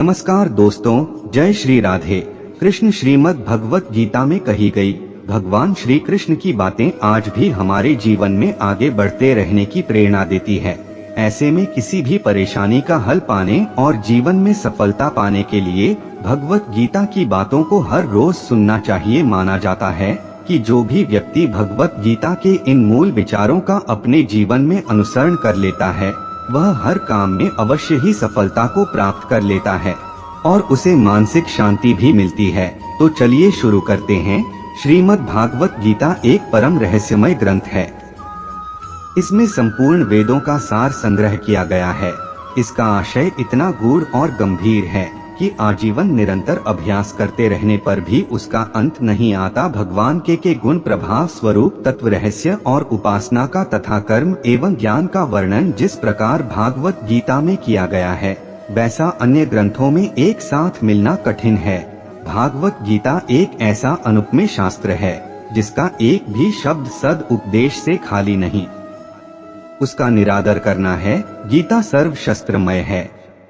नमस्कार दोस्तों, जय श्री राधे कृष्ण। श्रीमद् भगवत गीता में कही गई भगवान श्री कृष्ण की बातें आज भी हमारे जीवन में आगे बढ़ते रहने की प्रेरणा देती है। ऐसे में किसी भी परेशानी का हल पाने और जीवन में सफलता पाने के लिए भगवत गीता की बातों को हर रोज सुनना चाहिए। माना जाता है कि जो भी व्यक्ति भगवत गीता के इन मूल विचारों का अपने जीवन में अनुसरण कर लेता है वह हर काम में अवश्य ही सफलता को प्राप्त कर लेता है और उसे मानसिक शांति भी मिलती है। तो चलिए शुरू करते हैं। श्रीमद् भागवत गीता एक परम रहस्यमय ग्रंथ है। इसमें संपूर्ण वेदों का सार संग्रह किया गया है। इसका आशय इतना गूढ़ और गंभीर है कि आजीवन निरंतर अभ्यास करते रहने पर भी उसका अंत नहीं आता। भगवान के गुण, प्रभाव, स्वरूप, तत्व, रहस्य और उपासना का तथा कर्म एवं ज्ञान का वर्णन जिस प्रकार भागवत गीता में किया गया है वैसा अन्य ग्रंथों में एक साथ मिलना कठिन है। भागवत गीता एक ऐसा अनुपमेय शास्त्र है जिसका एक भी शब्द सद उपदेश से खाली नहीं। उसका निरादर करना है। गीता सर्व शस्त्रमय है।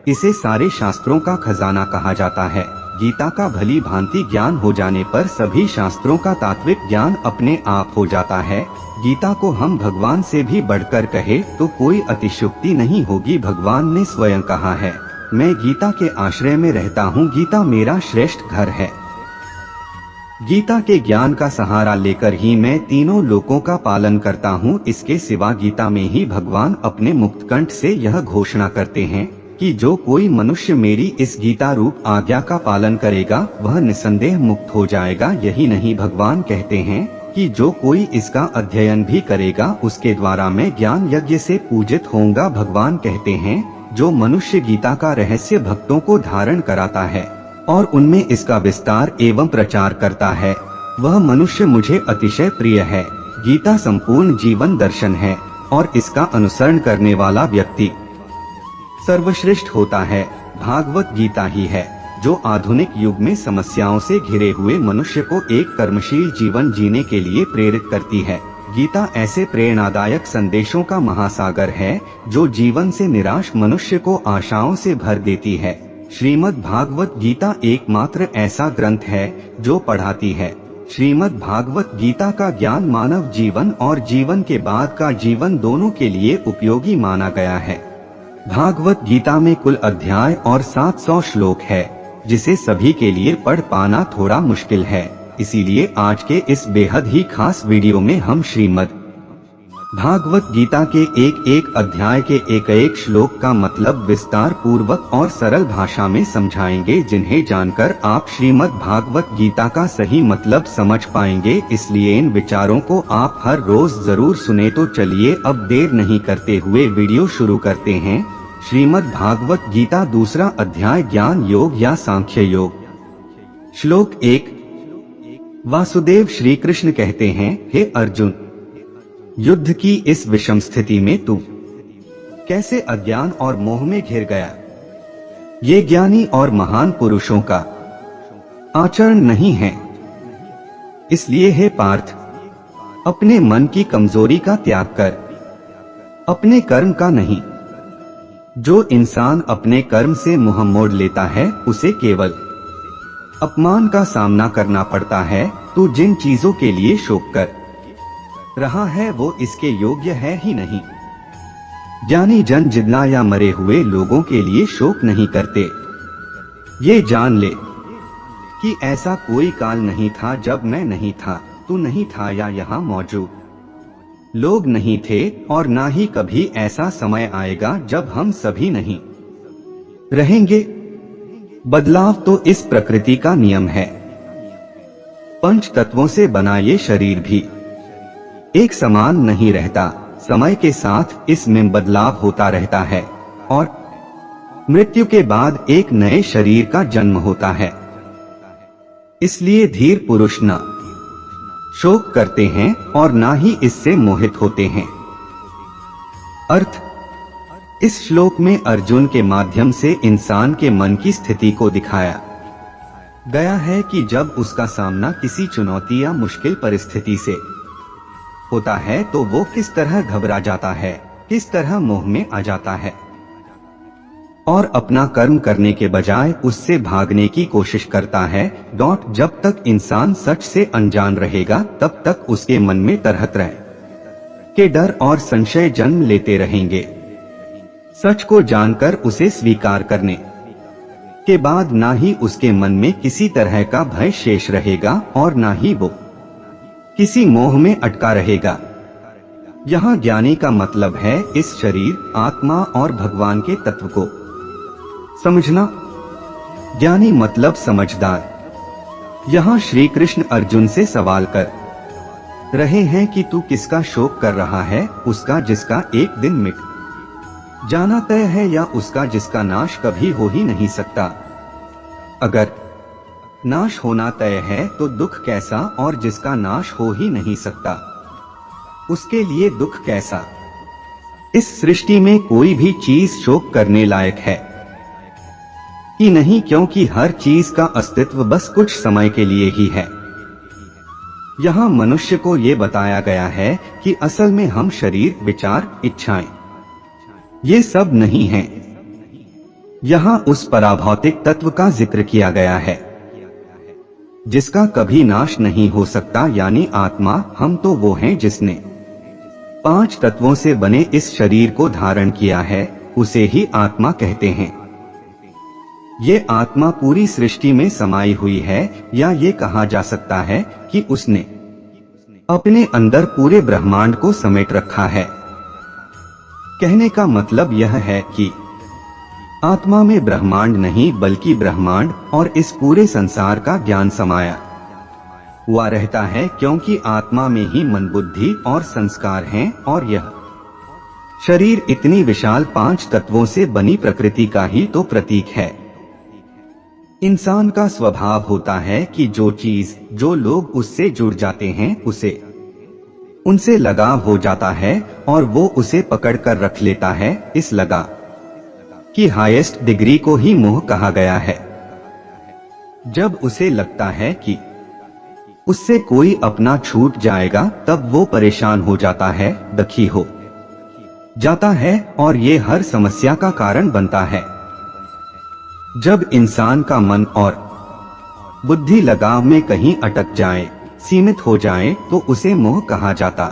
इसे सारे शास्त्रों का खजाना कहा जाता है। गीता का भली भांति ज्ञान हो जाने पर सभी शास्त्रों का तात्विक ज्ञान अपने आप हो जाता है। गीता को हम भगवान से भी बढ़कर कहे तो कोई अतिशयोक्ति नहीं होगी। भगवान ने स्वयं कहा है, मैं गीता के आश्रय में रहता हूँ, गीता मेरा श्रेष्ठ घर है। गीता के ज्ञान का सहारा लेकर ही मैं तीनों लोकों का पालन करता हूँ। इसके सिवा गीता में ही भगवान अपने मुक्तकंठ से यह घोषणा करते हैं कि जो कोई मनुष्य मेरी इस गीता रूप आज्ञा का पालन करेगा वह निसंदेह मुक्त हो जाएगा। यही नहीं, भगवान कहते हैं कि जो कोई इसका अध्ययन भी करेगा उसके द्वारा मैं ज्ञान यज्ञ से पूजित होऊंगा। भगवान कहते हैं जो मनुष्य गीता का रहस्य भक्तों को धारण कराता है और उनमें इसका विस्तार एवं प्रचार करता है वह मनुष्य मुझे अतिशय प्रिय है। गीता संपूर्ण जीवन दर्शन है और इसका अनुसरण करने वाला व्यक्ति सर्वश्रेष्ठ होता है। भागवत गीता ही है जो आधुनिक युग में समस्याओं से घिरे हुए मनुष्य को एक कर्मशील जीवन जीने के लिए प्रेरित करती है। गीता ऐसे प्रेरणादायक संदेशों का महासागर है जो जीवन से निराश मनुष्य को आशाओं से भर देती है। श्रीमद् भागवत गीता एकमात्र ऐसा ग्रंथ है जो पढ़ाती है। श्रीमद् भागवत गीता का ज्ञान मानव जीवन और जीवन के बाद का जीवन दोनों के लिए उपयोगी माना गया है। भागवत गीता में कुल अध्याय और 700 श्लोक है जिसे सभी के लिए पढ़ पाना थोड़ा मुश्किल है। इसीलिए आज के इस बेहद ही खास वीडियो में हम श्रीमद् भागवत गीता के एक एक अध्याय के एक एक श्लोक का मतलब विस्तार पूर्वक और सरल भाषा में समझाएंगे, जिन्हें जानकर आप श्रीमद् भागवत गीता का सही मतलब समझ पाएंगे। इसलिए इन विचारों को आप हर रोज जरूर सुने। तो चलिए अब देर नहीं करते हुए वीडियो शुरू करते हैं। श्रीमद् भागवत गीता दूसरा अध्याय ज्ञान योग या सांख्य योग। श्लोक 1। वासुदेव श्री कृष्ण कहते हैं, हे अर्जुन, युद्ध की इस विषम स्थिति में तू कैसे अज्ञान और मोह में घिर गया? ये ज्ञानी और महान पुरुषों का आचरण नहीं है। इसलिए हे पार्थ, अपने मन की कमजोरी का त्याग कर, अपने कर्म का नहीं। जो इंसान अपने कर्म से मुंह मोड़ लेता है उसे केवल अपमान का सामना करना पड़ता है। तू जिन चीजों के लिए शोक कर रहा है वो इसके योग्य है ही नहीं। ज्ञानी जन जिंदा या मरे हुए लोगों के लिए शोक नहीं करते। ये जान ले कि ऐसा कोई काल नहीं था जब मैं नहीं था, तू नहीं था या यहाँ मौजूद लोग नहीं थे, और ना ही कभी ऐसा समय आएगा जब हम सभी नहीं रहेंगे। बदलाव तो इस प्रकृति का नियम है। पंच तत्वों से बना ये शरीर भी एक समान नहीं रहता। समय के साथ इसमें बदलाव होता रहता है और मृत्यु के बाद एक नए शरीर का जन्म होता है। इसलिए धीर पुरुष न शोक करते हैं और ना ही इससे मोहित होते हैं। अर्थ, इस श्लोक में अर्जुन के माध्यम से इंसान के मन की स्थिति को दिखाया गया है कि जब उसका सामना किसी चुनौती या मुश्किल परिस्थिति से होता है तो वो किस तरह घबरा जाता है, किस तरह मोह में आ जाता है और अपना कर्म करने के बजाय उससे भागने की कोशिश करता है। जब तक इंसान सच से अनजान रहेगा तब तक उसके मन में तरह तरह के डर और संशय जन्म लेते रहेंगे। सच को जानकर उसे स्वीकार करने के बाद ना ही उसके मन में किसी तरह का भय शेष रहेगा और ना ही वो किसी मोह में अटका रहेगा। यहाँ ज्ञानी का मतलब है इस शरीर, आत्मा और भगवान के तत्व को समझना। ज्ञानी मतलब समझदार। यहाँ श्री कृष्ण अर्जुन से सवाल कर रहे हैं कि तू किसका शोक कर रहा है, उसका जिसका एक दिन मिट जाना तय है या उसका जिसका नाश कभी हो ही नहीं सकता। अगर नाश होना तय है तो दुख कैसा, और जिसका नाश हो ही नहीं सकता उसके लिए दुख कैसा। इस सृष्टि में कोई भी चीज शोक करने लायक है कि नहीं, क्योंकि हर चीज का अस्तित्व बस कुछ समय के लिए ही है। यहाँ मनुष्य को ये बताया गया है कि असल में हम शरीर, विचार, इच्छाएं ये सब नहीं हैं। यहाँ उस पराभौतिक तत्व का जिक्र किया गया है जिसका कभी नाश नहीं हो सकता, यानी आत्मा। हम तो वो हैं जिसने 5 तत्वों से बने इस शरीर को धारण किया है, उसे ही आत्मा कहते हैं। ये आत्मा पूरी सृष्टि में समाई हुई है, या ये कहा जा सकता है कि उसने अपने अंदर पूरे ब्रह्मांड को समेट रखा है। कहने का मतलब यह है कि आत्मा में ब्रह्मांड नहीं बल्कि ब्रह्मांड और इस पूरे संसार का ज्ञान समाया हुआ रहता है, क्योंकि आत्मा में ही मन, बुद्धि और संस्कार हैं, और यह शरीर इतनी विशाल 5 तत्वों से बनी प्रकृति का ही तो प्रतीक है। इंसान का स्वभाव होता है कि जो चीज, जो लोग उससे जुड़ जाते हैं उसे उनसे लगाव हो जाता है और वो उसे पकड़ कर रख लेता है। इस लगा की हाईएस्ट डिग्री को ही मोह कहा गया है। जब उसे लगता है कि उससे कोई अपना छूट जाएगा तब वो परेशान हो जाता है, दुखी हो जाता है और ये हर समस्या का कारण बनता है। जब इंसान का मन और बुद्धि लगाव में कहीं अटक जाए, सीमित हो जाए, तो उसे मोह कहा जाता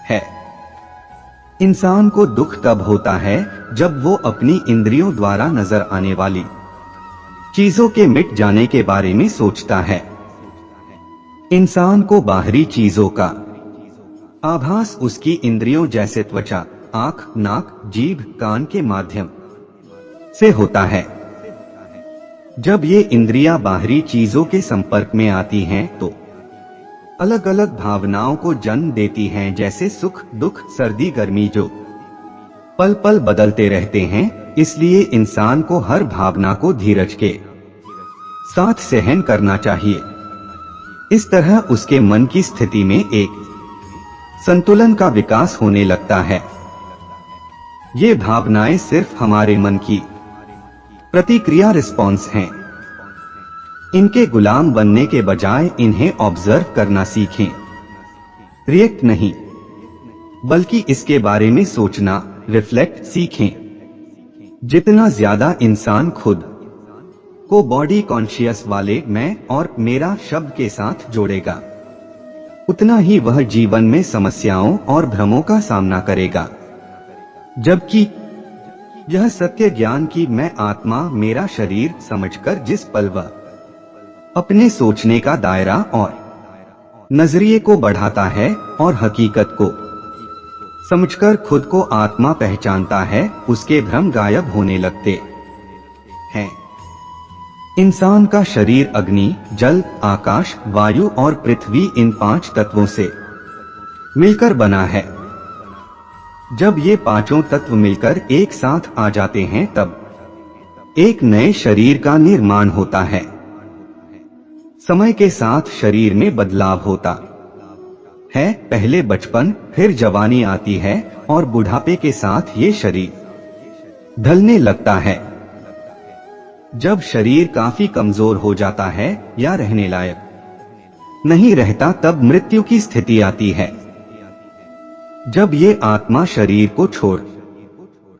है। इंसान को दुख तब होता है जब वो अपनी इंद्रियों द्वारा नजर आने वाली चीजों के मिट जाने के बारे में सोचता है। इंसान को बाहरी चीजों का आभास उसकी इंद्रियों जैसे त्वचा, आंख, नाक, जीभ, कान के माध्यम से होता है। जब ये इंद्रियां बाहरी चीजों के संपर्क में आती हैं तो अलग अलग भावनाओं को जन्म देती हैं, जैसे सुख, दुख, सर्दी, गर्मी, जो पल पल बदलते रहते हैं। इसलिए इंसान को हर भावना को धीरज के साथ सहन करना चाहिए। इस तरह उसके मन की स्थिति में एक संतुलन का विकास होने लगता है। ये भावनाएं सिर्फ हमारे मन की प्रतिक्रिया, रिस्पॉन्स हैं। इनके गुलाम बनने के बजाय इन्हें ऑब्जर्व करना सीखें, रिएक्ट नहीं, बल्कि इसके बारे में सोचना, रिफ्लेक्ट सीखें। जितना ज्यादा इंसान खुद को बॉडी कॉन्शियस वाले मैं और मेरा शब्द के साथ जोड़ेगा, उतना ही वह जीवन में समस्याओं और भ्रमों का सामना करेगा। जबकि यह सत्य ज्ञान की मैं आत्मा, मेरा शरीर समझकर जिस पल वह अपने सोचने का दायरा और नजरिए को बढ़ाता है और हकीकत को समझकर खुद को आत्मा पहचानता है, उसके भ्रम गायब होने लगते हैं। इंसान का शरीर अग्नि, जल, आकाश, वायु और पृथ्वी, इन 5 तत्वों से मिलकर बना है। जब ये 5 तत्व मिलकर एक साथ आ जाते हैं तब एक नए शरीर का निर्माण होता है। समय के साथ शरीर में बदलाव होता है। पहले बचपन, फिर जवानी आती है और बुढ़ापे के साथ ये शरीर ढलने लगता है। जब शरीर काफी कमजोर हो जाता है या रहने लायक नहीं रहता तब मृत्यु की स्थिति आती है। जब ये आत्मा शरीर को छोड़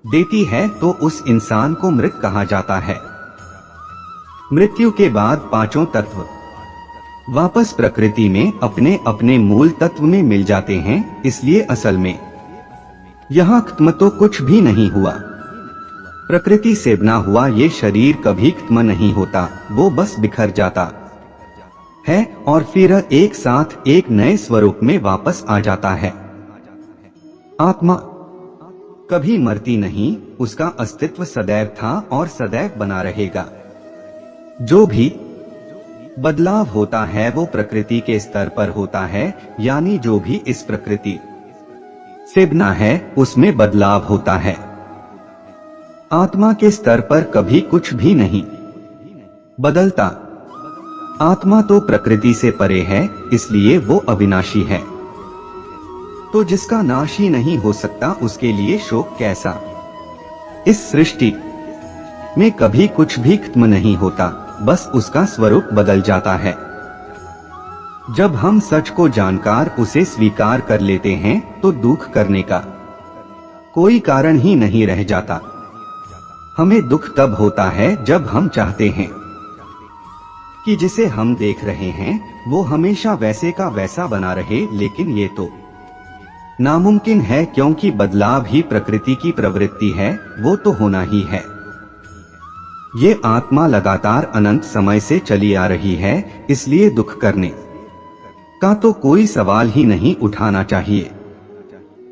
देती है तो उस इंसान को मृत कहा जाता है। मृत्यु के बाद पांचों तत्व वापस प्रकृति में अपने अपने मूल तत्व में मिल जाते हैं, इसलिए असल में यहाँ खत्म तो कुछ भी नहीं हुआ। प्रकृति से बना हुआ ये शरीर कभी खत्म नहीं होता, वो बस बिखर जाता है और फिर एक साथ एक नए स्वरूप में वापस आ जाता है। आत्मा कभी मरती नहीं, उसका अस्तित्व सदैव था और सदैव बना रहेगा। जो भी बदलाव होता है वो प्रकृति के स्तर पर होता है, यानी जो भी इस प्रकृति से बना है उसमें बदलाव होता है। आत्मा के स्तर पर कभी कुछ भी नहीं बदलता। आत्मा तो प्रकृति से परे है, इसलिए वो अविनाशी है। तो जिसका नाश ही नहीं हो सकता उसके लिए शोक कैसा। इस सृष्टि में कभी कुछ भी खत्म नहीं होता, बस उसका स्वरूप बदल जाता है। जब हम सच को जानकर उसे स्वीकार कर लेते हैं तो दुख करने का कोई कारण ही नहीं रह जाता। हमें दुख तब होता है जब हम चाहते हैं कि जिसे हम देख रहे हैं वो हमेशा वैसे का वैसा बना रहे, लेकिन ये तो नामुमकिन है, क्योंकि बदलाव ही प्रकृति की प्रवृत्ति है, वो तो होना ही है। ये आत्मा लगातार अनंत समय से चली आ रही है, इसलिए दुख करने का तो कोई सवाल ही नहीं उठाना चाहिए।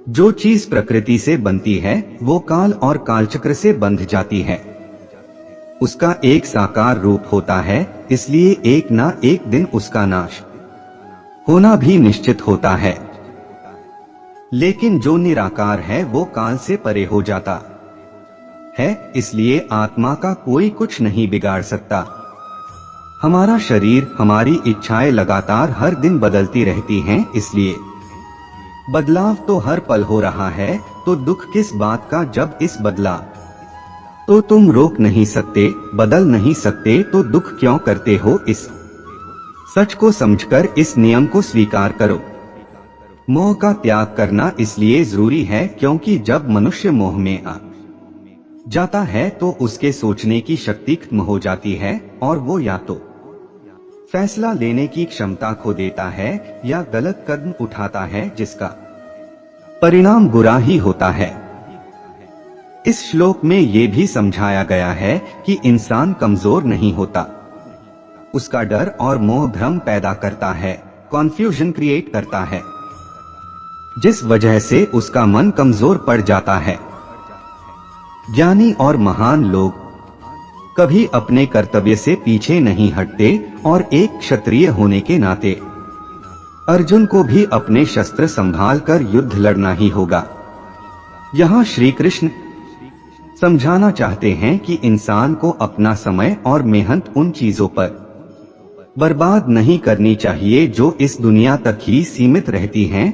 जो चीज प्रकृति से बनती है वो काल और कालचक्र से बंध जाती है। उसका एक साकार रूप होता है, इसलिए एक ना एक दिन उसका नाश होना भी निश्चित होता है। लेकिन जो निराकार है वो काल से परे हो जाता है, इसलिए आत्मा का कोई कुछ नहीं बिगाड़ सकता। हमारा शरीर, हमारी इच्छाएं लगातार हर दिन बदलती रहती हैं, इसलिए बदलाव तो हर पल हो रहा है, तो दुख किस बात का जब इस बदलाव तो तुम रोक नहीं सकते, बदल नहीं सकते, तो दुख क्यों करते हो। इस सच को समझकर इस नियम को स्वीकार करो। मोह का त्याग करना इसलिए जरूरी है क्योंकि जब मनुष्य मोह में आ जाता है तो उसके सोचने की शक्ति खत्म हो जाती है और वो या तो फैसला लेने की क्षमता खो देता है या गलत कदम उठाता है, जिसका परिणाम बुरा ही होता है। इस श्लोक में ये भी समझाया गया है कि इंसान कमजोर नहीं होता, उसका डर और मोह भ्रम पैदा करता है, कॉन्फ्यूजन क्रिएट करता है, जिस वजह से उसका मन कमजोर पड़ जाता है। ज्ञानी और महान लोग कभी अपने कर्तव्य से पीछे नहीं हटते और एक क्षत्रिय होने के नाते अर्जुन को भी अपने शस्त्र संभाल कर युद्ध लड़ना ही होगा। यहाँ श्री कृष्ण समझाना चाहते हैं कि इंसान को अपना समय और मेहनत उन चीजों पर बर्बाद नहीं करनी चाहिए जो इस दुनिया तक ही सीमित रहती हैं।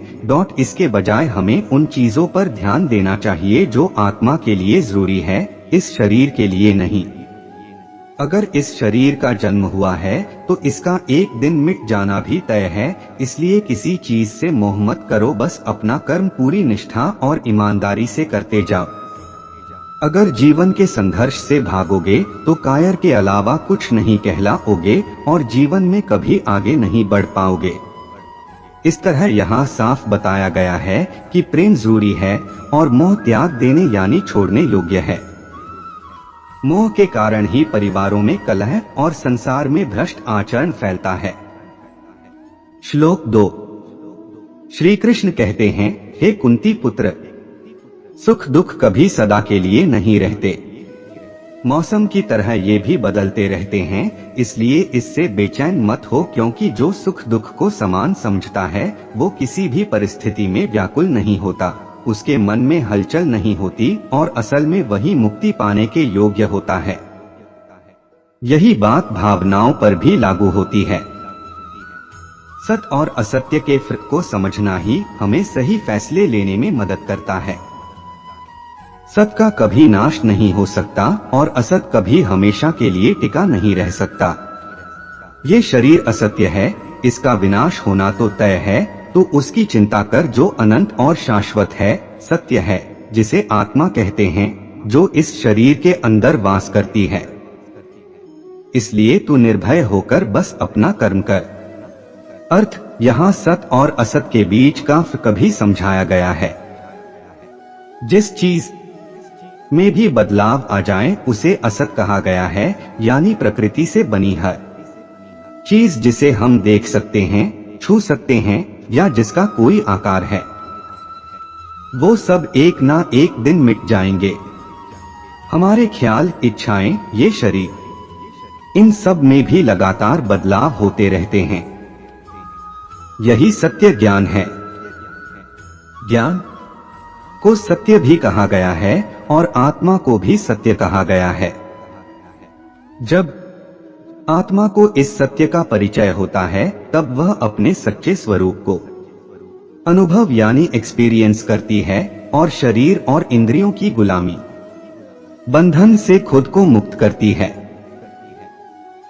इसके बजाय हमें उन चीजों पर ध्यान देना चाहिए जो आत्मा के लिए जरूरी है, इस शरीर के लिए नहीं। अगर इस शरीर का जन्म हुआ है तो इसका एक दिन मिट जाना भी तय है, इसलिए किसी चीज से मोह मत करो, बस अपना कर्म पूरी निष्ठा और ईमानदारी से करते जाओ। अगर जीवन के संघर्ष से भागोगे तो कायर के अलावा कुछ नहीं कहलाओगे और जीवन में कभी आगे नहीं बढ़ पाओगे। इस तरह यहाँ साफ बताया गया है कि प्रेम जरूरी है और मोह त्याग देने यानी छोड़ने योग्य है। मोह के कारण ही परिवारों में कलह और संसार में भ्रष्ट आचरण फैलता है। श्लोक 2। श्री कृष्ण कहते हैं, हे कुंती पुत्र, सुख दुख कभी सदा के लिए नहीं रहते, मौसम की तरह ये भी बदलते रहते हैं, इसलिए इससे बेचैन मत हो, क्योंकि जो सुख दुख को समान समझता है वो किसी भी परिस्थिति में व्याकुल नहीं होता, उसके मन में हलचल नहीं होती और असल में वही मुक्ति पाने के योग्य होता है। यही बात भावनाओं पर भी लागू होती है। सत्य और असत्य के फर्क को समझना ही हमें सही फैसले लेने में मदद करता है। सत्य का कभी नाश नहीं हो सकता और असत्य कभी हमेशा के लिए टिका नहीं रह सकता। ये शरीर असत्य है, इसका विनाश होना तो तय है, तो उसकी चिंता कर जो अनंत और शाश्वत है, सत्य है, जिसे आत्मा कहते हैं, जो इस शरीर के अंदर वास करती है। इसलिए तू निर्भय होकर बस अपना कर्म कर। अर्थ यहाँ सत और असत के बीच का कभी समझाया गया है। जिस चीज में भी बदलाव आ जाए उसे असत कहा गया है, यानी प्रकृति से बनी हर चीज जिसे हम देख सकते हैं, छू सकते हैं या जिसका कोई आकार है, वो सब एक ना एक दिन मिट जाएंगे। हमारे ख्याल, इच्छाएं, ये शरीर, इन सब में भी लगातार बदलाव होते रहते हैं। यही सत्य ज्ञान है। ज्ञान को सत्य भी कहा गया है और आत्मा को भी सत्य कहा गया है। जब आत्मा को इस सत्य का परिचय होता है तब वह अपने सच्चे स्वरूप को अनुभव यानी एक्सपीरियंस करती है और शरीर और इंद्रियों की गुलामी, बंधन से खुद को मुक्त करती है।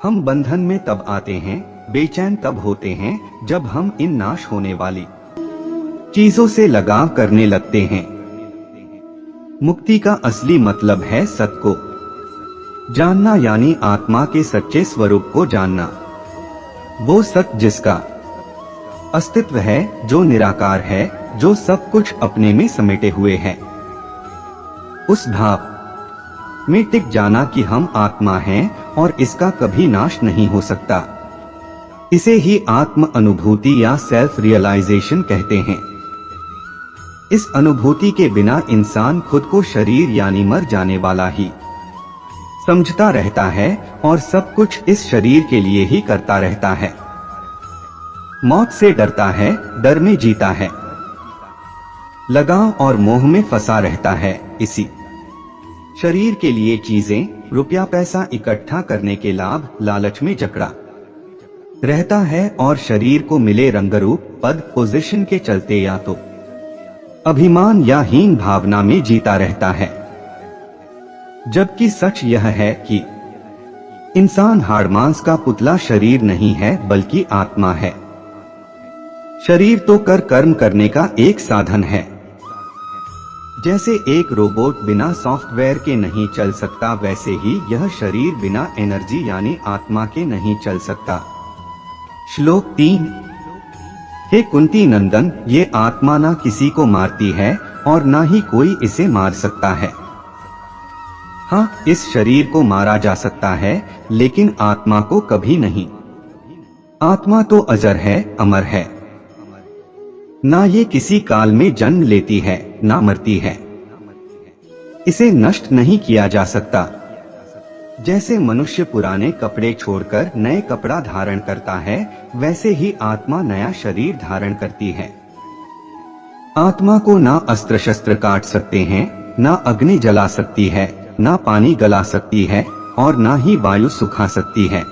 हम बंधन में तब आते हैं, बेचैन तब होते हैं जब हम इन नाश होने वाली चीजों से लगाव करने लगते हैं। मुक्ति का असली मतलब है सत को जानना, यानी आत्मा के सच्चे स्वरूप को जानना। वो सत जिसका अस्तित्व है, जो निराकार है, जो सब कुछ अपने में समेटे हुए है। उस भाव में टिक जाना कि हम आत्मा हैं और इसका कभी नाश नहीं हो सकता। इसे ही आत्म अनुभूति या सेल्फ रियलाइजेशन कहते हैं। इस अनुभूति के बिना इंसान खुद को शरीर यानी मर जाने वाला ही समझता रहता है और सब कुछ इस शरीर के लिए ही करता रहता है। मौत से डरता है, डर में जीता है, लगाव और मोह में फंसा रहता है। इसी शरीर के लिए चीजें, रुपया पैसा इकट्ठा करने के लाभ, लालच में जकड़ा रहता है और शरीर को मिले रंगरूप, पद, पोजीशन के चलते या तो अभिमान या हीन भावना में जीता रहता है। जबकि सच यह है कि इंसान हाड़ मांस का पुतला शरीर नहीं है बल्कि आत्मा है। शरीर तो कर्म करने का एक साधन है। जैसे एक रोबोट बिना सॉफ्टवेयर के नहीं चल सकता, वैसे ही यह शरीर बिना एनर्जी यानी आत्मा के नहीं चल सकता। श्लोक 3। हे कुंती नंदन, ये आत्मा ना किसी को मारती है और ना ही कोई इसे मार सकता है। हाँ, इस शरीर को मारा जा सकता है लेकिन आत्मा को कभी नहीं। आत्मा तो अजर है, अमर है। ना ये किसी काल में जन्म लेती है, ना मरती है। इसे नष्ट नहीं किया जा सकता। जैसे मनुष्य पुराने कपड़े छोड़कर नए कपड़ा धारण करता है, वैसे ही आत्मा नया शरीर धारण करती है। आत्मा को ना अस्त्र शस्त्र काट सकते हैं, ना अग्नि जला सकती है, ना पानी गला सकती है और ना ही वायु सुखा सकती है।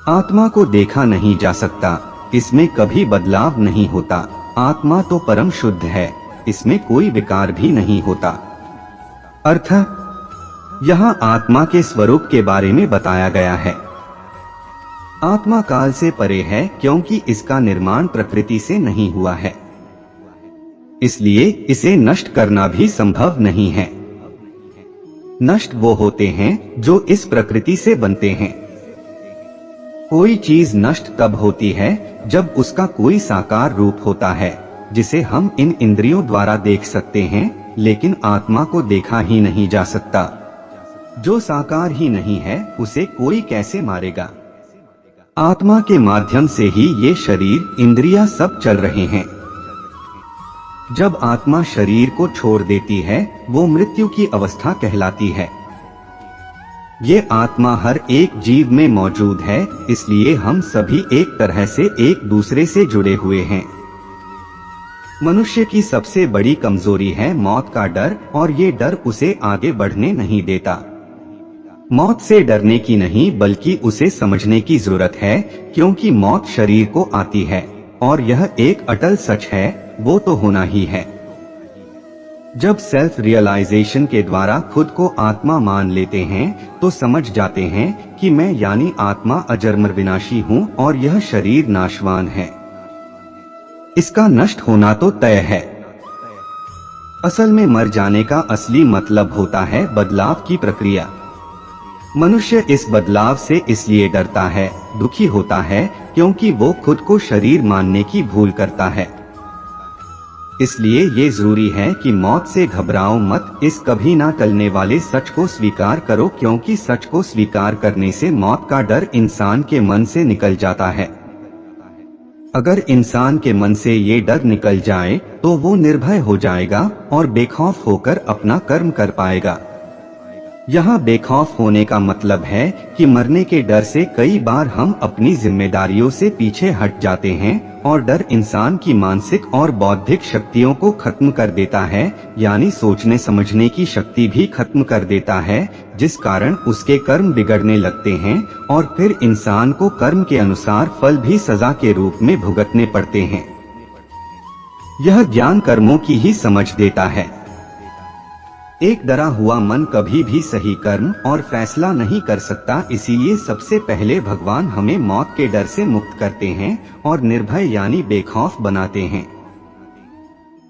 आत्मा को देखा नहीं जा सकता, इसमें कभी बदलाव नहीं होता। आत्मा तो परम शुद्ध है, इसमें कोई विकार भी नहीं होता। अर्थ यहाँ आत्मा के स्वरूप के बारे में बताया गया है। आत्मा काल से परे है क्योंकि इसका निर्माण प्रकृति से नहीं हुआ है, इसलिए इसे नष्ट करना भी संभव नहीं है। नष्ट वो होते हैं जो इस प्रकृति से बनते हैं। कोई चीज नष्ट तब होती है जब उसका कोई साकार रूप होता है, जिसे हम इन इंद्रियों द्वारा देख सकते हैं, लेकिन आत्मा को देखा ही नहीं जा सकता। जो साकार ही नहीं है उसे कोई कैसे मारेगा। आत्मा के माध्यम से ही ये शरीर, इंद्रियां सब चल रहे हैं। जब आत्मा शरीर को छोड़ देती है, वो मृत्यु की अवस्था कहलाती है। ये आत्मा हर एक जीव में मौजूद है, इसलिए हम सभी एक तरह से एक दूसरे से जुड़े हुए हैं। मनुष्य की सबसे बड़ी कमजोरी है मौत का डर, और ये डर उसे आगे बढ़ने नहीं देता। मौत से डरने की नहीं बल्कि उसे समझने की जरूरत है, क्योंकि मौत शरीर को आती है और यह एक अटल सच है, वो तो होना ही है। जब सेल्फ रियलाइजेशन के द्वारा खुद को आत्मा मान लेते हैं तो समझ जाते हैं कि मैं यानी आत्मा अजन्म विनाशी हूँ और यह शरीर नाशवान है। इसका नष्ट होना तो तय है। असल में मर जाने का असली मतलब होता है बदलाव की प्रक्रिया। मनुष्य इस बदलाव से इसलिए डरता है, दुखी होता है, क्योंकि वो खुद को शरीर मानने की भूल करता है। इसलिए ये जरूरी है कि मौत से घबराओ मत, इस कभी ना टलने वाले सच को स्वीकार करो, क्योंकि सच को स्वीकार करने से मौत का डर इंसान के मन से निकल जाता है। अगर इंसान के मन से ये डर निकल जाए तो वो निर्भय हो जाएगा और बेखौफ होकर अपना कर्म कर पाएगा। यहाँ बेखौफ होने का मतलब है कि मरने के डर से कई बार हम अपनी जिम्मेदारियों से पीछे हट जाते हैं, और डर इंसान की मानसिक और बौद्धिक शक्तियों को खत्म कर देता है, यानी सोचने समझने की शक्ति भी खत्म कर देता है, जिस कारण उसके कर्म बिगड़ने लगते हैं और फिर इंसान को कर्म के अनुसार फल भी सजा के रूप में भुगतने पड़ते हैं। यह ज्ञान कर्मों की ही समझ देता है। एक डरा हुआ मन कभी भी सही कर्म और फैसला नहीं कर सकता, इसीलिए सबसे पहले भगवान हमें मौत के डर से मुक्त करते हैं और निर्भय यानी बेखौफ बनाते हैं।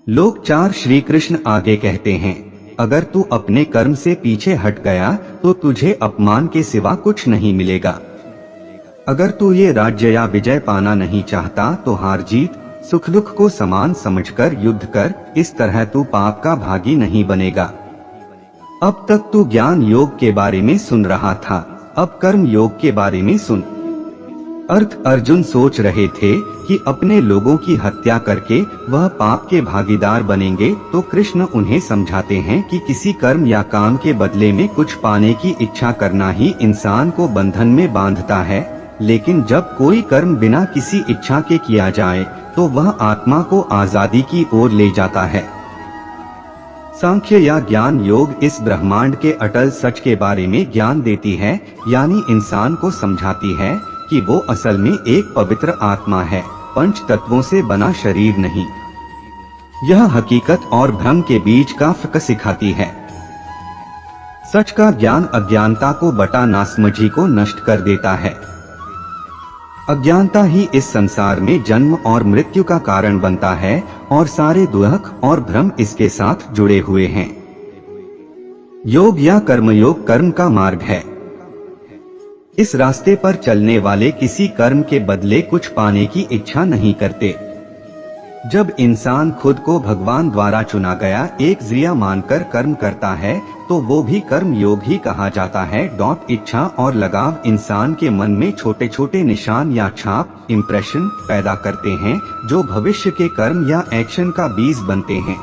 लोक 4 श्री कृष्ण आगे कहते हैं, अगर तू अपने कर्म से पीछे हट गया तो तुझे अपमान के सिवा कुछ नहीं मिलेगा। अगर तू ये राज्य या विजय पाना नहीं चाहता तो हार जीत सुख दुख को समान समझकर युद्ध कर, इस तरह तू पाप का भागी नहीं बनेगा। अब तक तू ज्ञान योग के बारे में सुन रहा था, अब कर्म योग के बारे में सुन। अर्जुन सोच रहे थे कि अपने लोगों की हत्या करके वह पाप के भागीदार बनेंगे, तो कृष्ण उन्हें समझाते हैं कि किसी कर्म या काम के बदले में कुछ पाने की इच्छा करना ही इंसान को बंधन में बांधता है, लेकिन जब कोई कर्म बिना किसी इच्छा के किया जाए तो वह आत्मा को आजादी की ओर ले जाता है। सांख्य या ज्ञान योग इस ब्रह्मांड के अटल सच के बारे में ज्ञान देती है, यानी इंसान को समझाती है कि वो असल में एक पवित्र आत्मा है, पंच तत्वों से बना शरीर नहीं। यह हकीकत और भ्रम के बीच का फर्क सिखाती है। सच का ज्ञान अज्ञानता को बटा नासमझी को नष्ट कर देता है। अज्ञानता ही इस संसार में जन्म और मृत्यु का कारण बनता है और सारे दुख और भ्रम इसके साथ जुड़े हुए हैं। योग या कर्मयोग कर्म का मार्ग है। इस रास्ते पर चलने वाले किसी कर्म के बदले कुछ पाने की इच्छा नहीं करते। जब इंसान खुद को भगवान द्वारा चुना गया एक जरिया मानकर कर्म करता है तो वो भी कर्म योग ही कहा जाता है। इच्छा और लगाव इंसान के मन में छोटे छोटे निशान या छाप इम्प्रेशन पैदा करते हैं, जो भविष्य के कर्म या एक्शन का बीज बनते हैं।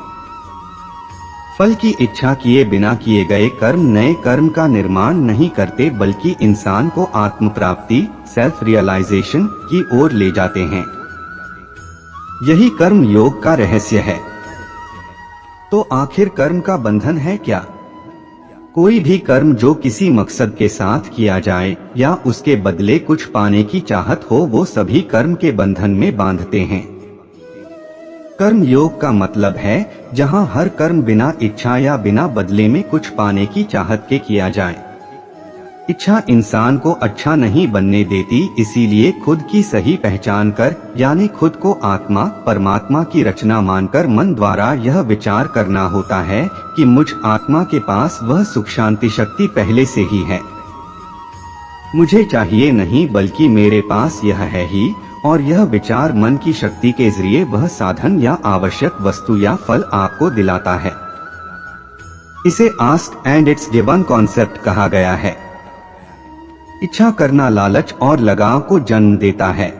फल की इच्छा किए बिना किए गए कर्म नए कर्म का निर्माण नहीं करते, बल्कि इंसान को आत्म प्राप्ति सेल्फ रियलाइजेशन की ओर ले जाते हैं। यही कर्म योग का रहस्य है। तो आखिर कर्म का बंधन है क्या? कोई भी कर्म जो किसी मकसद के साथ किया जाए या उसके बदले कुछ पाने की चाहत हो, वो सभी कर्म के बंधन में बांधते हैं। कर्म योग का मतलब है जहां हर कर्म बिना इच्छा या बिना बदले में कुछ पाने की चाहत के किया जाए। इच्छा इंसान को अच्छा नहीं बनने देती, इसीलिए खुद की सही पहचान कर यानी खुद को आत्मा परमात्मा की रचना मानकर मन द्वारा यह विचार करना होता है कि मुझ आत्मा के पास वह सुख शांति शक्ति पहले से ही है, मुझे चाहिए नहीं बल्कि मेरे पास यह है ही। और यह विचार मन की शक्ति के जरिए वह साधन या आवश्यक वस्तु या फल आपको दिलाता है। इसे ask and it's given concept कहा गया है। इच्छा करना लालच और लगाव को जन्म देता है।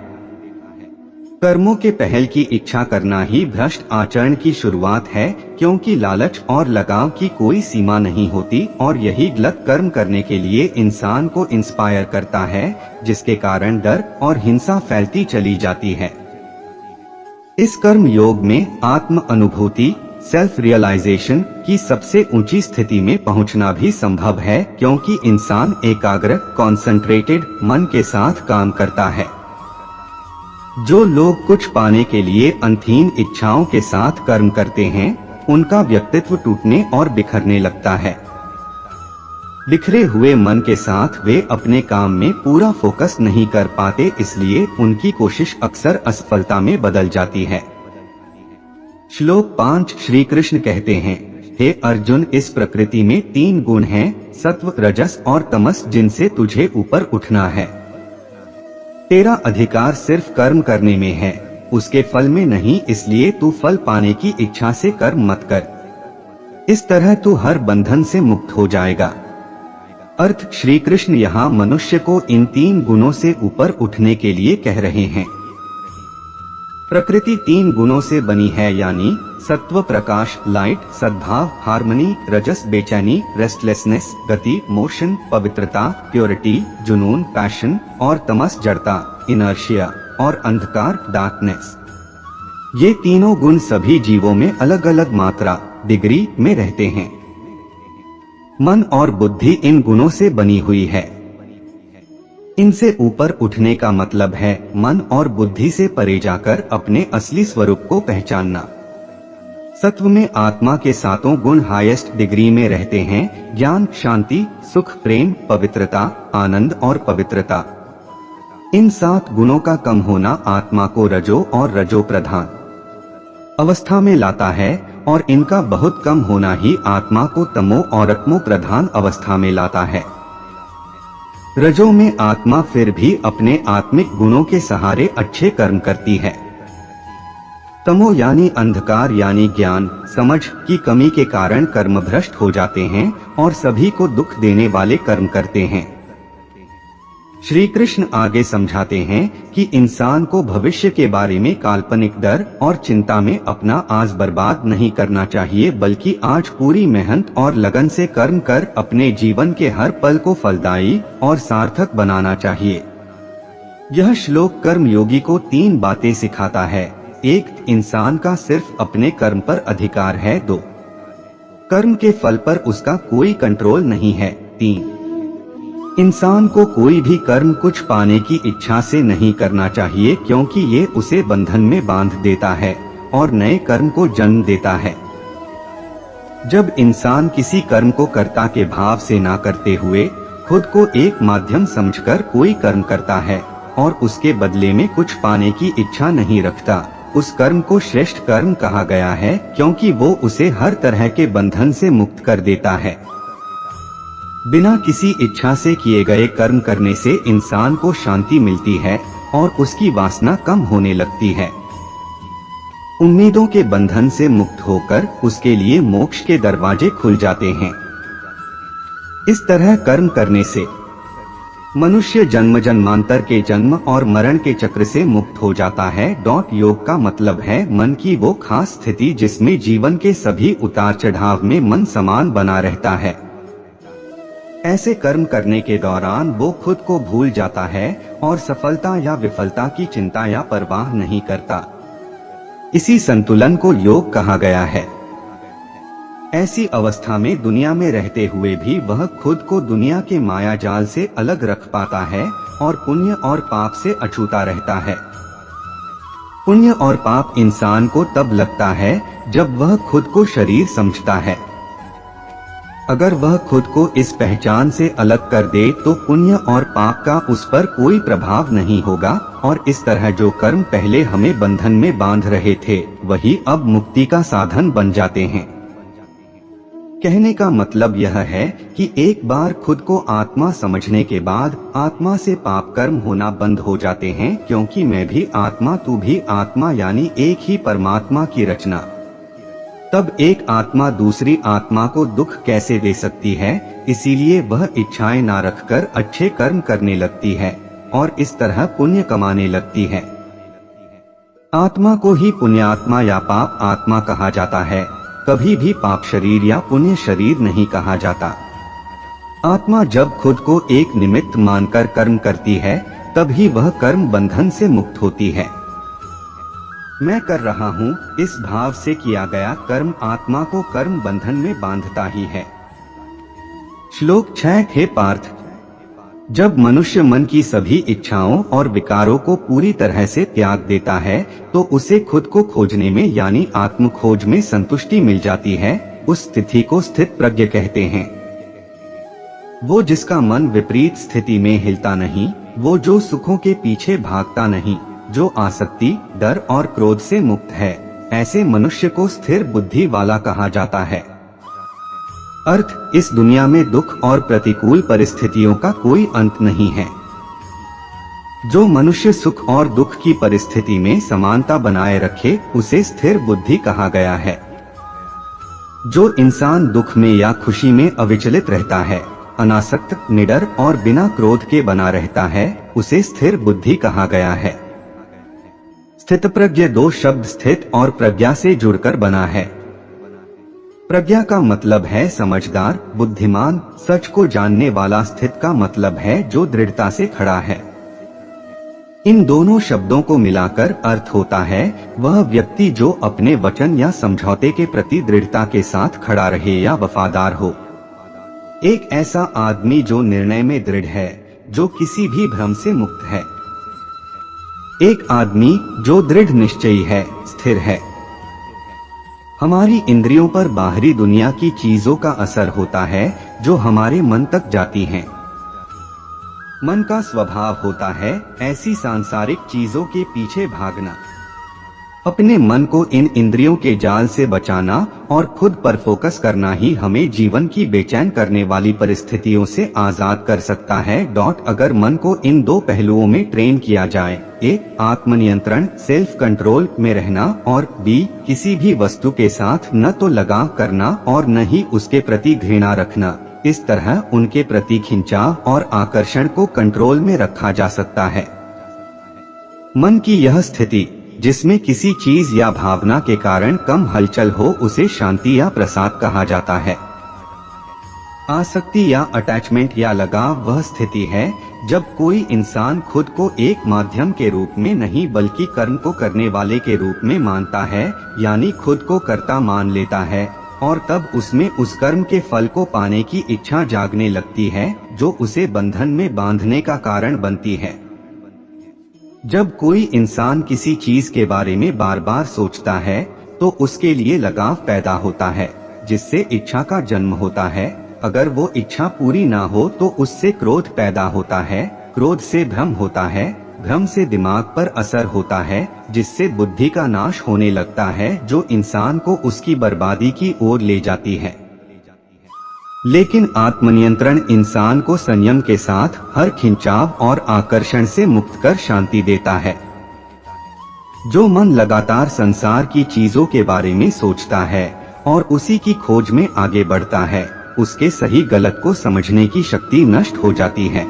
कर्मों के पहल की इच्छा करना ही भ्रष्ट आचरण की शुरुआत है, क्योंकि लालच और लगाव की कोई सीमा नहीं होती और यही गलत कर्म करने के लिए इंसान को इंस्पायर करता है, जिसके कारण डर और हिंसा फैलती चली जाती है। इस कर्म योग में आत्म अनुभूति सेल्फ रियलाइजेशन की सबसे ऊंची स्थिति में पहुंचना भी संभव है, क्योंकि इंसान एकाग्र कॉन्सेंट्रेटेड मन के साथ काम करता है। जो लोग कुछ पाने के लिए अनथीन इच्छाओं के साथ कर्म करते हैं, उनका व्यक्तित्व टूटने और बिखरने लगता है। बिखरे हुए मन के साथ वे अपने काम में पूरा फोकस नहीं कर पाते, इसलिए उनकी कोशिश अक्सर असफलता में बदल जाती है। श्लोक 5 श्री कृष्ण कहते हैं, हे अर्जुन, इस प्रकृति में 3 गुण हैं, सत्व, रजस और तमस, जिनसे तुझे ऊपर उठना है। तेरा अधिकार सिर्फ कर्म करने में है, उसके फल में नहीं, इसलिए तू फल पाने की इच्छा से कर्म मत कर। इस तरह तू हर बंधन से मुक्त हो जाएगा। अर्थ, श्री कृष्ण यहाँ मनुष्य को इन 3 गुणों से ऊपर उठने के लिए कह रहे हैं। प्रकृति 3 गुणों से बनी है, यानी सत्व प्रकाश, लाइट, सद्भाव, हार्मनी, रजस बेचैनी, रेस्टलेसनेस, गति, मोशन, पवित्रता, प्योरिटी, जुनून, पैशन, और तमस जड़ता, इनर्शिया, और अंधकार, डार्कनेस। ये तीनों गुण सभी जीवों में अलग अलग मात्रा, डिग्री में रहते हैं। मन और बुद्धि इन गुणों से बनी हुई है। इनसे ऊपर उठने का मतलब है मन और बुद्धि से परे जाकर अपने असली स्वरूप को पहचानना। सत्व में आत्मा के 7 गुण हाईएस्ट डिग्री में रहते हैं, ज्ञान, शांति, सुख, प्रेम, पवित्रता, आनंद और पवित्रता। इन 7 गुणों का कम होना आत्मा को रजो और रजो प्रधान अवस्था में लाता है, और इनका बहुत कम होना ही आत्मा को तमो और तमो प्रधान अवस्था में लाता है। रजो में आत्मा फिर भी अपने आत्मिक गुणों के सहारे अच्छे कर्म करती है। तमो यानी अंधकार यानी ज्ञान समझ की कमी के कारण कर्म भ्रष्ट हो जाते हैं और सभी को दुख देने वाले कर्म करते हैं। श्री कृष्ण आगे समझाते हैं कि इंसान को भविष्य के बारे में काल्पनिक डर और चिंता में अपना आज बर्बाद नहीं करना चाहिए, बल्कि आज पूरी मेहनत और लगन से कर्म कर अपने जीवन के हर पल को फलदायी और सार्थक बनाना चाहिए। यह श्लोक कर्म योगी को 3 बातें सिखाता है। 1. इंसान का सिर्फ अपने कर्म पर अधिकार है। 2. कर्म के फल पर उसका कोई कंट्रोल नहीं है। 3. इंसान को कोई भी कर्म कुछ पाने की इच्छा से नहीं करना चाहिए, क्योंकि ये उसे बंधन में बांध देता है और नए कर्म को जन्म देता है। जब इंसान किसी कर्म को कर्ता के भाव से ना करते हुए खुद को एक माध्यम समझकर कोई कर्म करता है और उसके बदले में कुछ पाने की इच्छा नहीं रखता, उस कर्म को श्रेष्ठ कर्म कहा गया है, क्योंकि वो उसे हर तरह के बंधन से मुक्त कर देता है। बिना किसी इच्छा से किए गए कर्म करने से इंसान को शांति मिलती है और उसकी वासना कम होने लगती है। उम्मीदों के बंधन से मुक्त होकर उसके लिए मोक्ष के दरवाजे खुल जाते हैं। इस तरह कर्म करने से मनुष्य जन्म जन्मांतर के जन्म और मरण के चक्र से मुक्त हो जाता है। योग का मतलब है मन की वो खास स्थिति जिसमें जीवन के सभी उतार चढ़ाव में मन समान बना रहता है। ऐसे कर्म करने के दौरान वो खुद को भूल जाता है और सफलता या विफलता की चिंता या परवाह नहीं करता। इसी संतुलन को योग कहा गया है। ऐसी अवस्था में दुनिया में रहते हुए भी वह खुद को दुनिया के माया जाल से अलग रख पाता है और पुण्य और पाप से अछूता रहता है। पुण्य और पाप इंसान को तब लगता है जब वह खुद को शरीर समझता है। अगर वह खुद को इस पहचान से अलग कर दे तो पुण्य और पाप का उस पर कोई प्रभाव नहीं होगा और इस तरह जो कर्म पहले हमें बंधन में बांध रहे थे वही अब मुक्ति का साधन बन जाते हैं। कहने का मतलब यह है कि एक बार खुद को आत्मा समझने के बाद आत्मा से पाप कर्म होना बंद हो जाते हैं, क्योंकि मैं भी आत्मा तू भी आत्मा यानी एक ही परमात्मा की रचना। तब एक आत्मा दूसरी आत्मा को दुख कैसे दे सकती है, इसीलिए वह इच्छाएं ना रखकर अच्छे कर्म करने लगती है और इस तरह पुण्य कमाने लगती है। आत्मा को ही पुण्यात्मा या पाप आत्मा कहा जाता है, कभी भी पाप शरीर या पुण्य शरीर नहीं कहा जाता। आत्मा जब खुद को एक निमित्त मानकर कर्म करती है तभी वह कर्म बंधन से मुक्त होती है। मैं कर रहा हूँ इस भाव से किया गया कर्म आत्मा को कर्म बंधन में बांधता ही है। श्लोक 6 हे पार्थ, जब मनुष्य मन की सभी इच्छाओं और विकारों को पूरी तरह से त्याग देता है तो उसे खुद को खोजने में यानी आत्म खोज में संतुष्टि मिल जाती है। उस स्थिति को स्थित प्रज्ञ कहते हैं। वो जिसका मन विपरीत स्थिति में हिलता नहीं, वो जो सुखों के पीछे भागता नहीं, जो आसक्ति, डर और क्रोध से मुक्त है, ऐसे मनुष्य को स्थिर बुद्धि वाला कहा जाता है। अर्थ, इस दुनिया में दुख और प्रतिकूल परिस्थितियों का कोई अंत नहीं है। जो मनुष्य सुख और दुख की परिस्थिति में समानता बनाए रखे उसे स्थिर बुद्धि कहा गया है। जो इंसान दुख में या खुशी में अविचलित रहता है, अनासक्त, निडर और बिना क्रोध के बना रहता है, उसे स्थिर बुद्धि कहा गया है। स्थितप्रज्ञ दो शब्द स्थित और प्रज्ञा से जुड़कर बना है। प्रज्ञा का मतलब है समझदार, बुद्धिमान, सच को जानने वाला। स्थित का मतलब है जो दृढ़ता से खड़ा है। इन दोनों शब्दों को मिलाकर अर्थ होता है वह व्यक्ति जो अपने वचन या समझौते के प्रति दृढ़ता के साथ खड़ा रहे या वफादार हो। एक ऐसा आदमी जो निर्णय में दृढ़ है, जो किसी भी भ्रम से मुक्त है। एक आदमी जो दृढ़ निश्चयी है, स्थिर है। हमारी इंद्रियों पर बाहरी दुनिया की चीजों का असर होता है जो हमारे मन तक जाती हैं। मन का स्वभाव होता है ऐसी सांसारिक चीजों के पीछे भागना। अपने मन को इन इंद्रियों के जाल से बचाना और खुद पर फोकस करना ही हमें जीवन की बेचैन करने वाली परिस्थितियों से आजाद कर सकता है। अगर मन को इन दो पहलुओं में ट्रेन किया जाए, ए, आत्मनियंत्रण, सेल्फ कंट्रोल में रहना, और बी, किसी भी वस्तु के साथ न तो लगाव करना और न ही उसके प्रति घृणा रखना, इस तरह उनके प्रति खिंचाव और आकर्षण को कंट्रोल में रखा जा सकता है। मन की यह स्थिति जिसमें किसी चीज या भावना के कारण कम हलचल हो उसे शांति या प्रसाद कहा जाता है। आसक्ति या अटैचमेंट या लगाव वह स्थिति है जब कोई इंसान खुद को एक माध्यम के रूप में नहीं बल्कि कर्म को करने वाले के रूप में मानता है, यानी खुद को कर्ता मान लेता है, और तब उसमें उस कर्म के फल को पाने की इच्छा जागने लगती है जो उसे बंधन में बांधने का कारण बनती है। जब कोई इंसान किसी चीज के बारे में बार बार सोचता है तो उसके लिए लगाव पैदा होता है, जिससे इच्छा का जन्म होता है। अगर वो इच्छा पूरी ना हो तो उससे क्रोध पैदा होता है, क्रोध से भ्रम होता है, भ्रम से दिमाग पर असर होता है, जिससे बुद्धि का नाश होने लगता है जो इंसान को उसकी बर्बादी की ओर ले जाती है। लेकिन आत्मनियंत्रण इंसान को संयम के साथ हर खिंचाव और आकर्षण से मुक्त कर शांति देता है। जो मन लगातार संसार की चीजों के बारे में सोचता है और उसी की खोज में आगे बढ़ता है, उसके सही गलत को समझने की शक्ति नष्ट हो जाती है।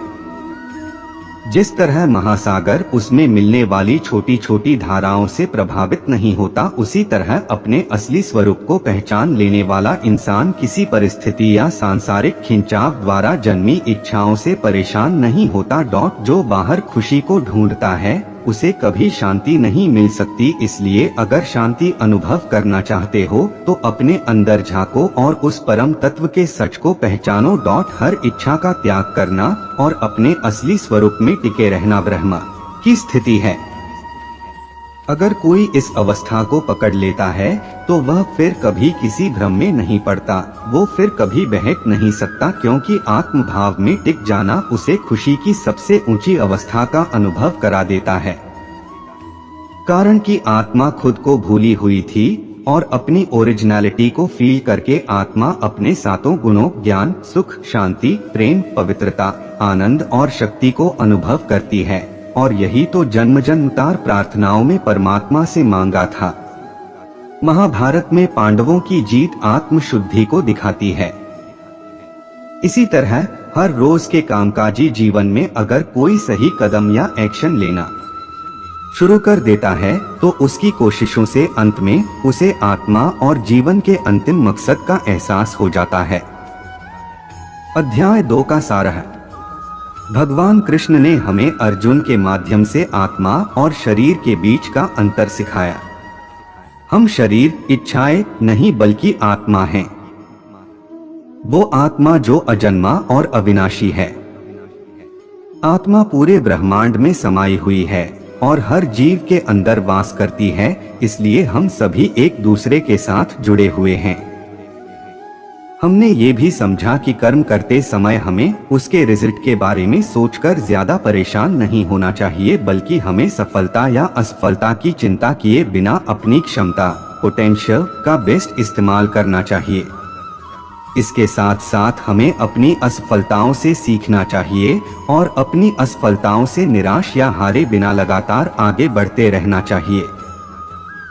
जिस तरह महासागर उसमें मिलने वाली छोटी छोटी धाराओं से प्रभावित नहीं होता, उसी तरह अपने असली स्वरूप को पहचान लेने वाला इंसान किसी परिस्थिति या सांसारिक खिंचाव द्वारा जन्मी इच्छाओं से परेशान नहीं होता। जो बाहर खुशी को ढूंढता है उसे कभी शांति नहीं मिल सकती। इसलिए अगर शांति अनुभव करना चाहते हो तो अपने अंदर झांको और उस परम तत्व के सच को पहचानो। हर इच्छा का त्याग करना और अपने असली स्वरूप में टिके रहना ब्रह्म की स्थिति है। अगर कोई इस अवस्था को पकड़ लेता है तो वह फिर कभी किसी भ्रम में नहीं पड़ता, वो फिर कभी बहक नहीं सकता, क्योंकि आत्म भाव में टिक जाना उसे खुशी की सबसे ऊंची अवस्था का अनुभव करा देता है। कारण कि आत्मा खुद को भूली हुई थी और अपनी ओरिजिनलिटी को फील करके आत्मा अपने सातों गुणों ज्ञान, सुख, शांति, प्रेम, पवित्रता, आनंद और शक्ति को अनुभव करती है। और यही तो जन्म जन्मतार प्रार्थनाओं में परमात्मा से मांगा था। महाभारत में पांडवों की जीत आत्म शुद्धि को दिखाती है। इसी तरह हर रोज के कामकाजी जीवन में अगर कोई सही कदम या एक्शन लेना शुरू कर देता है तो उसकी कोशिशों से अंत में उसे आत्मा और जीवन के अंतिम मकसद का एहसास हो जाता है। अध्याय 2 का सार है। भगवान कृष्ण ने हमें अर्जुन के माध्यम से आत्मा और शरीर के बीच का अंतर सिखाया। हम शरीर, इच्छाएं नहीं बल्कि आत्मा हैं। वो आत्मा जो अजन्मा और अविनाशी है। आत्मा पूरे ब्रह्मांड में समाई हुई है और हर जीव के अंदर वास करती है, इसलिए हम सभी एक दूसरे के साथ जुड़े हुए हैं। हमने ये भी समझा कि कर्म करते समय हमें उसके रिजल्ट के बारे में सोचकर ज्यादा परेशान नहीं होना चाहिए, बल्कि हमें सफलता या असफलता की चिंता किए बिना अपनी क्षमता, पोटेंशियल का बेस्ट इस्तेमाल करना चाहिए। इसके साथ साथ हमें अपनी असफलताओं से सीखना चाहिए और अपनी असफलताओं से निराश या हारे बिना लगातार आगे बढ़ते रहना चाहिए।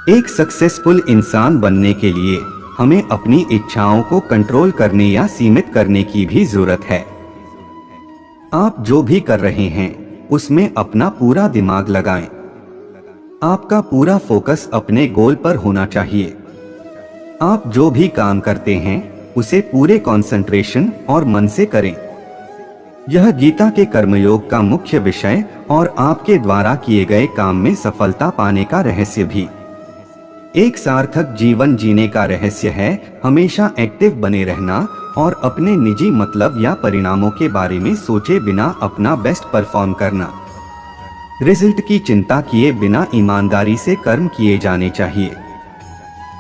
एक सक्सेसफुल इंसान बनने के लिए हमें अपनी इच्छाओं को कंट्रोल करने या सीमित करने की भी जरूरत है। आप जो भी कर रहे हैं उसमें अपना पूरा दिमाग लगाएं। आपका पूरा फोकस अपने गोल पर होना चाहिए। आप जो भी काम करते हैं उसे पूरे कंसंट्रेशन और मन से करें। यह गीता के कर्मयोग का मुख्य विषय और आपके द्वारा किए गए काम में सफलता पाने का रहस्य भी। एक सार्थक जीवन जीने का रहस्य है हमेशा एक्टिव बने रहना और अपने निजी मतलब या परिणामों के बारे में सोचे बिना अपना बेस्ट परफॉर्म करना। रिजल्ट की चिंता किए बिना ईमानदारी से कर्म किए जाने चाहिए।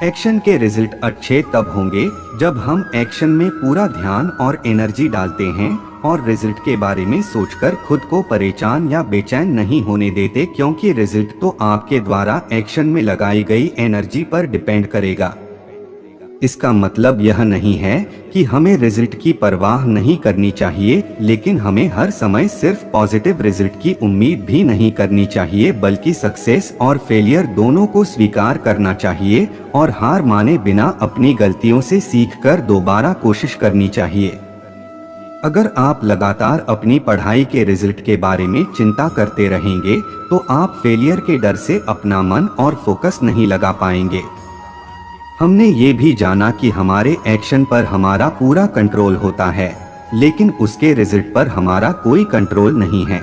एक्शन के रिजल्ट अच्छे तब होंगे जब हम एक्शन में पूरा ध्यान और एनर्जी डालते हैं और रिजल्ट के बारे में सोचकर खुद को परेशान या बेचैन नहीं होने देते, क्योंकि रिजल्ट तो आपके द्वारा एक्शन में लगाई गई एनर्जी पर डिपेंड करेगा। इसका मतलब यह नहीं है कि हमें रिजल्ट की परवाह नहीं करनी चाहिए, लेकिन हमें हर समय सिर्फ पॉजिटिव रिजल्ट की उम्मीद भी नहीं करनी चाहिए, बल्कि सक्सेस और फेलियर दोनों को स्वीकार करना चाहिए और हार माने बिना अपनी गलतियों से सीखकर दोबारा कोशिश करनी चाहिए। अगर आप लगातार अपनी पढ़ाई के रिजल्ट के बारे में चिंता करते रहेंगे तो आप फेलियर के डर से अपना मन और फोकस नहीं लगा पाएंगे। हमने ये भी जाना कि हमारे एक्शन पर हमारा पूरा कंट्रोल होता है, लेकिन उसके रिजल्ट पर हमारा कोई कंट्रोल नहीं है।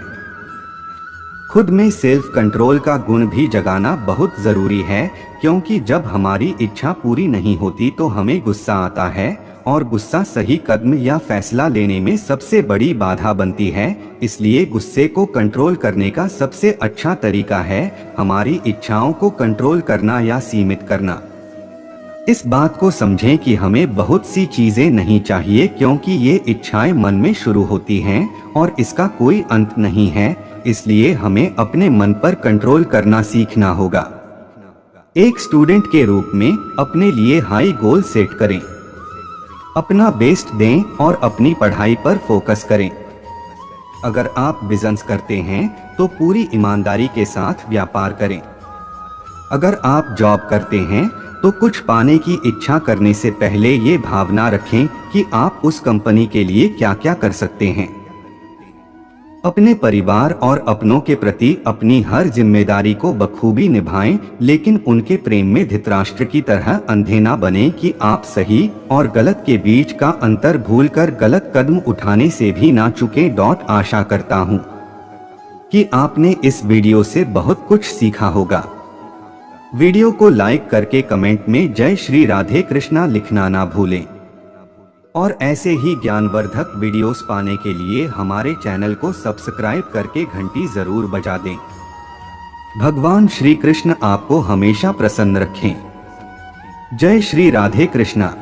खुद में सेल्फ कंट्रोल का गुण भी जगाना बहुत जरूरी है, क्योंकि जब हमारी इच्छा पूरी नहीं होती तो हमें गुस्सा आता है और गुस्सा सही कदम या फैसला लेने में सबसे बड़ी बाधा बनती है। इसलिए गुस्से को कंट्रोल करने का सबसे अच्छा तरीका है हमारी इच्छाओं को कंट्रोल करना या सीमित करना। इस बात को समझें कि हमें बहुत सी चीजें नहीं चाहिए, क्योंकि ये इच्छाएं मन में शुरू होती हैं और इसका कोई अंत नहीं है। इसलिए हमें अपने मन पर कंट्रोल करना सीखना होगा। एक स्टूडेंट के रूप में अपने लिए हाई गोल सेट करें, अपना बेस्ट दें और अपनी पढ़ाई पर फोकस करें। अगर आप बिजनेस करते हैं तो पूरी ईमानदारी के साथ व्यापार करें। अगर आप जॉब करते हैं तो कुछ पाने की इच्छा करने से पहले ये भावना रखें कि आप उस कंपनी के लिए क्या क्या कर सकते हैं। अपने परिवार और अपनों के प्रति अपनी हर जिम्मेदारी को बखूबी निभाएं, लेकिन उनके प्रेम में धृतराष्ट्र की तरह अंधे ना बने कि आप सही और गलत के बीच का अंतर भूलकर गलत कदम उठाने से भी ना चुकें। आशा करता हूँ कि आपने इस वीडियो से बहुत कुछ सीखा होगा। वीडियो को लाइक करके कमेंट में जय श्री राधे कृष्णा लिखना ना भूलें और ऐसे ही ज्ञानवर्धक वीडियोस पाने के लिए हमारे चैनल को सब्सक्राइब करके घंटी जरूर बजा दें। भगवान श्री कृष्ण आपको हमेशा प्रसन्न रखें। जय श्री राधे कृष्णा।